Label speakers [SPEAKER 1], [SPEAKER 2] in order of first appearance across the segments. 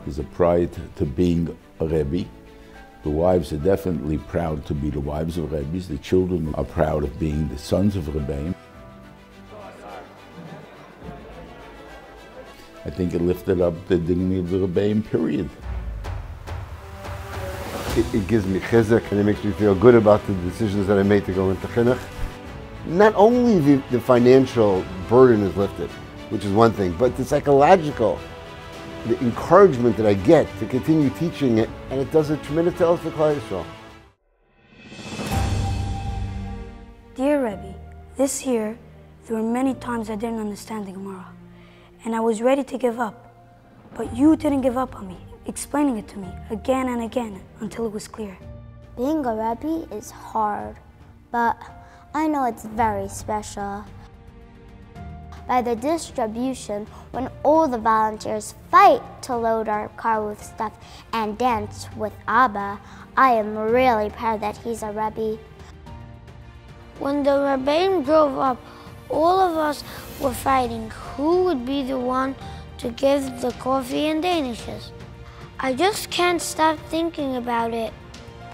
[SPEAKER 1] There's a pride to being a Rebbe. The wives are definitely proud to be the wives of Rebbes. The children are proud of being the sons of Rebbeim. I think it lifted up the dignity of the Rebbeim, period.
[SPEAKER 2] It gives me chizuk, and it makes me feel good about the decisions that I made to go into chinuch. Not only the financial burden is lifted, which is one thing, but the psychological, the encouragement that I get to continue teaching it, and it does a tremendous tell for Klal Yisrael.
[SPEAKER 3] Dear Rebbe, this year there were many times I didn't understand the Gemara, and I was ready to give up, but you didn't give up on me, explaining it to me again and again until it was clear.
[SPEAKER 4] Being a Rebbe is hard, but I know it's very special. By the distribution, when all the volunteers fight to load our car with stuff and dance with Abba, I am really proud that he's a Rebbe.
[SPEAKER 5] When the Rebbeim drove up, all of us were fighting who would be the one to give the coffee and danishes. I just can't stop thinking about it.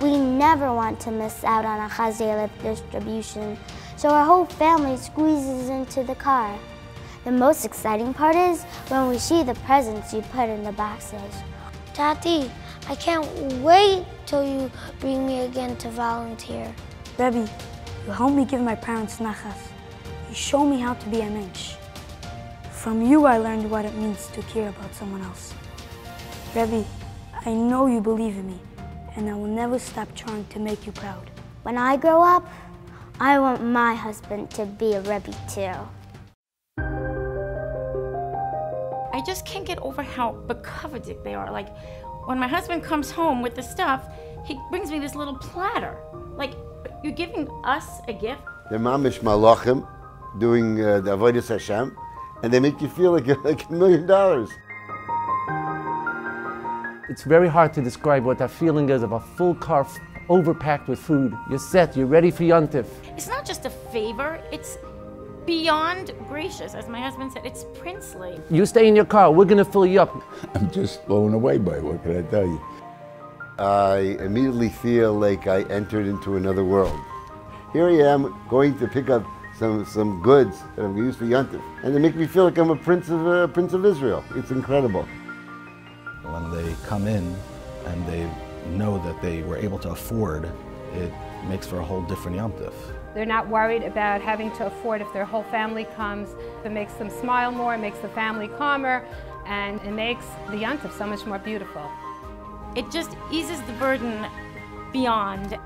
[SPEAKER 4] We never want to miss out on a Chasdei Lev distribution, so our whole family squeezes into the car. The most exciting part is when we see the presents you put in the boxes.
[SPEAKER 5] Tati, I can't wait till you bring me again to volunteer.
[SPEAKER 3] Rebbe, you helped me give my parents nachas. You show me how to be a mensch. From you I learned what it means to care about someone else. Rebbe, I know you believe in me, and I will never stop trying to make you proud.
[SPEAKER 4] When I grow up, I want my husband to be a Rebbe too.
[SPEAKER 6] I just can't get over how bekavadik they are. Like, when my husband comes home with the stuff, he brings me this little platter. Like, you're giving us a gift?
[SPEAKER 2] They're mamish malachim doing the avodas Hashem, and they make you feel like $1 million.
[SPEAKER 7] It's very hard to describe what that feeling is of a full car overpacked with food. You're set, you're ready for Yontif.
[SPEAKER 6] It's not just a favor, it's beyond gracious. As my husband said, it's princely.
[SPEAKER 7] You stay in your car, we're gonna fill you up.
[SPEAKER 1] I'm just blown away by it, what can I tell you?
[SPEAKER 2] I immediately feel like I entered into another world. Here I am going to pick up some goods that I'm going to use for Yontif, and they make me feel like I'm a prince of Israel. It's incredible.
[SPEAKER 8] When they come in and they know that they were able to afford, it makes for a whole different Yontif.
[SPEAKER 9] They're not worried about having to afford if their whole family comes. It makes them smile more, it makes the family calmer, and it makes the Yontif so much more beautiful.
[SPEAKER 6] It just eases the burden beyond.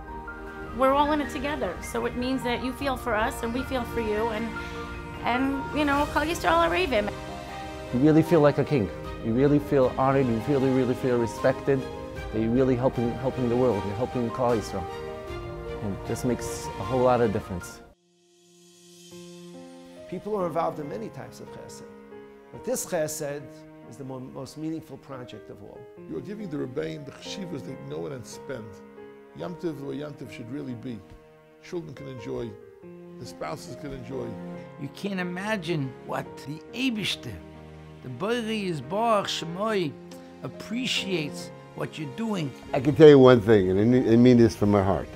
[SPEAKER 6] We're all in it together, so it means that you feel for us and we feel for you, and you know, Klal Yisrael Arevim.
[SPEAKER 7] You really feel like a king. You really feel honored, you really feel respected. That you're really helping the world, you're helping Klal Yisrael. And it just makes a whole lot of difference.
[SPEAKER 10] People are involved in many types of chesed, but this chesed is the most meaningful project of all.
[SPEAKER 11] You're giving the Rebbeim the cheshivas they can go in and spend. Yom Tov, the way Yom Tov should really be. Children can enjoy, the spouses can enjoy.
[SPEAKER 12] You can't imagine what the Eibishter, the Borei Yisborach Shemoi, appreciates what you're doing.
[SPEAKER 2] I can tell you one thing, and I mean this from my heart.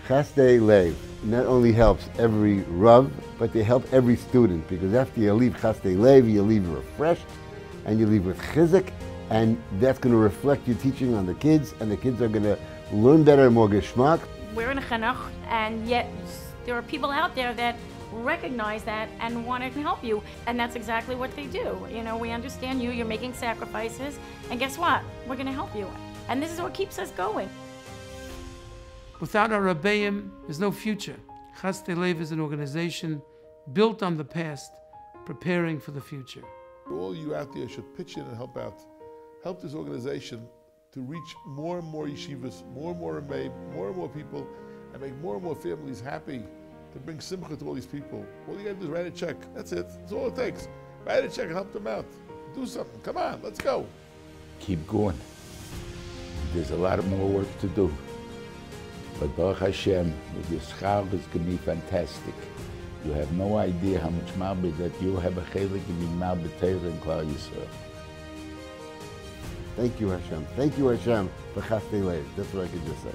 [SPEAKER 2] Chasdei Lev not only helps every Rav, but they help every student, because after you leave Chasdei Lev, you leave refreshed, and you leave with chizuk, and that's going to reflect your teaching on the kids, and the kids are going to learn better, more geschmack.
[SPEAKER 6] We're in a chinuch, and yet there are people out there that recognize that and want to help you, and that's exactly what they do. You know, we understand you're making sacrifices, and guess what? We're going to help you, and this is what keeps us going.
[SPEAKER 13] Without our Rebbeim, there's no future. Chasdei Lev is an organization built on the past, preparing for the future.
[SPEAKER 11] All you out there should pitch in and help out. Help this organization to reach more and more yeshivas, more and more Rebbeim, more and more people, and make more and more families happy, to bring simcha to all these people. All you gotta do is write a check. That's it. That's all it takes. Write a check and help them out. Do something. Come on, let's go.
[SPEAKER 1] Keep going. There's a lot more work to do. But Baruch Hashem, your schar is going to be fantastic. You have no idea how much marbet that you have a chelik in marbet Torah in Klal Yisrael.
[SPEAKER 2] Thank you, Hashem. Thank you, Hashem, for Chasdei Lev. That's what I could just say.